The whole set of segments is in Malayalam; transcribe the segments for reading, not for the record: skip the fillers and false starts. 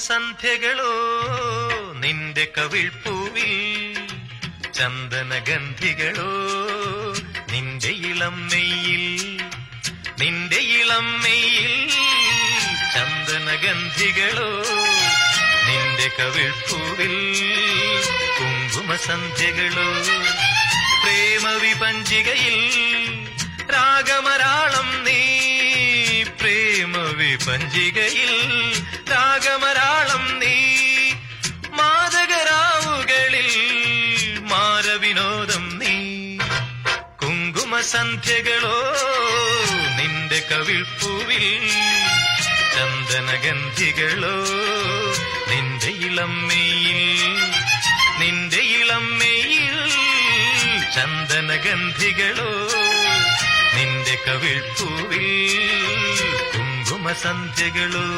സന്ധ്യകളോ നിന്റെ കവിൾപ്പൂവിൽ, ചന്ദനഗന്ധികളോ നിന്റെ ഇളം മെയ്യിൽ, നിന്റെ ഇളം മെയ്യിൽ ചന്ദനഗന്ധികളോ നിന്റെ കവിൾപ്പൂവിൽ, കുങ്കുമസന്ധ്യകളോ പ്രേമവിപഞ്ചികയിൽ രാഗമരാളം നീ, പ്രേമവിപഞ്ചികയിൽ രാഗമരാളം നീ, മാദകരാവുകളിൽ മാരവിനോദം നീ, കുങ്കുമസന്ധ്യകളോ നിന്റെ കവിൾപ്പൂവിൽ, ചന്ദനഗന്ധികളോ നിന്റെ ഇളം മെയ്യിൽ, നിന്റെ ഇളം മെയ്യിൽ ചന്ദനഗന്ധികളോ നിന്റെ കവിൾപ്പൂവിൽ, കുങ്കുമസന്ധ്യകളോ.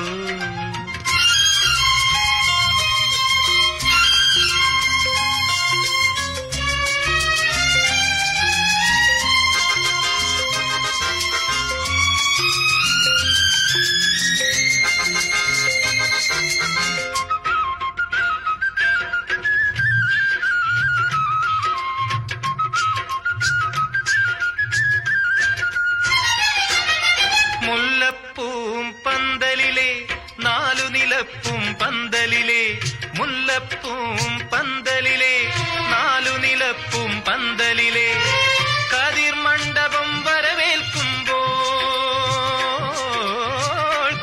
മുല്ലപ്പൂം പന്തലിലെ നാലു നിലപ്പും പന്തലിലെ, മുല്ലപ്പൂം പന്തലിലെ നാലു നിലപ്പും പന്തലിലെ കതിർ മണ്ഡപം വരവേൽക്കുമ്പോൾ,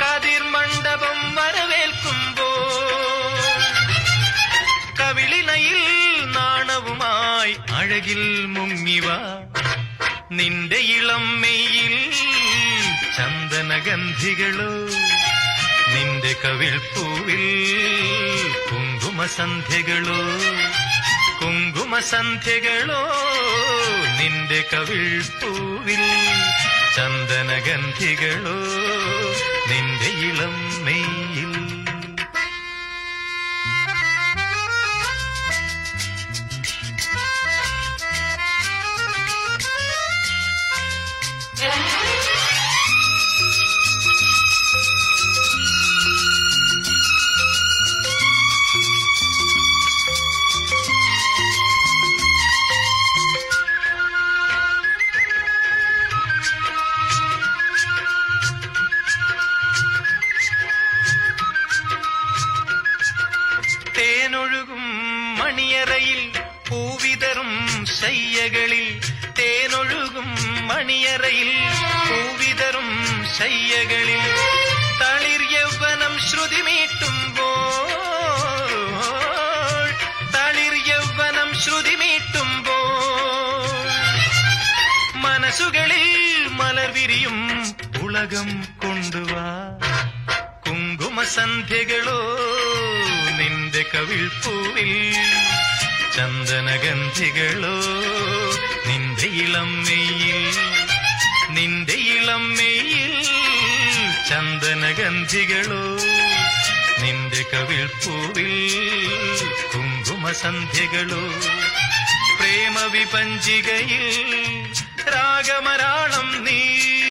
കതിർ മണ്ഡപം വരവേൽക്കുമ്പോൾ കവിളിനയിൽ നാണവുമായി അഴകിൽ മുങ്ങിവ, നിന്റെ ഇളം മെയ്യിൽ ചന്ദനഗന്ധികളോ നിന്റെ കവിൾപ്പൂവിൽ, കുങ്കുമസന്ധ്യകളോ, കുങ്കുമസന്ധ്യകളോ നിന്റെ കവിൾപ്പൂവിൽ, ചന്ദനഗന്ധികളോ നിന്റെ ഇളം മെയ്യിൽ. തേനൊഴുകും മണിയറയിൽ പൂവിതറും ശയ്യകളിൽ, തേനൊഴുകും മണിയറയിൽ പൂവിതറും ശയ്യകളിൽ തളിർ യൗവനം ശ്രുതിമീട്ടുമ്പോൾ, തളിർ യൗവനം ശ്രുതിമീട്ടുമ്പോൾ മനസ്സുകളിൽ മലർ വിരിയും ഉലകം കൊണ്ടുവാ, കുങ്കുമസന്ധ്യകളോ നിന്റെ കവിൾപ്പൂവിൽ, ചന്ദനഗന്ധികളോ നിന്റെ ഇളം മെയ്യിൽ, നിന്റെ ഇളം മെയ്യിൽ ചന്ദനഗന്ധികളോ നിന്റെ കവിൾപ്പൂവിൽ, കുങ്കുമസന്ധ്യകളോ പ്രേമവിപഞ്ചികയിൽ രാഗമരാളം നീ.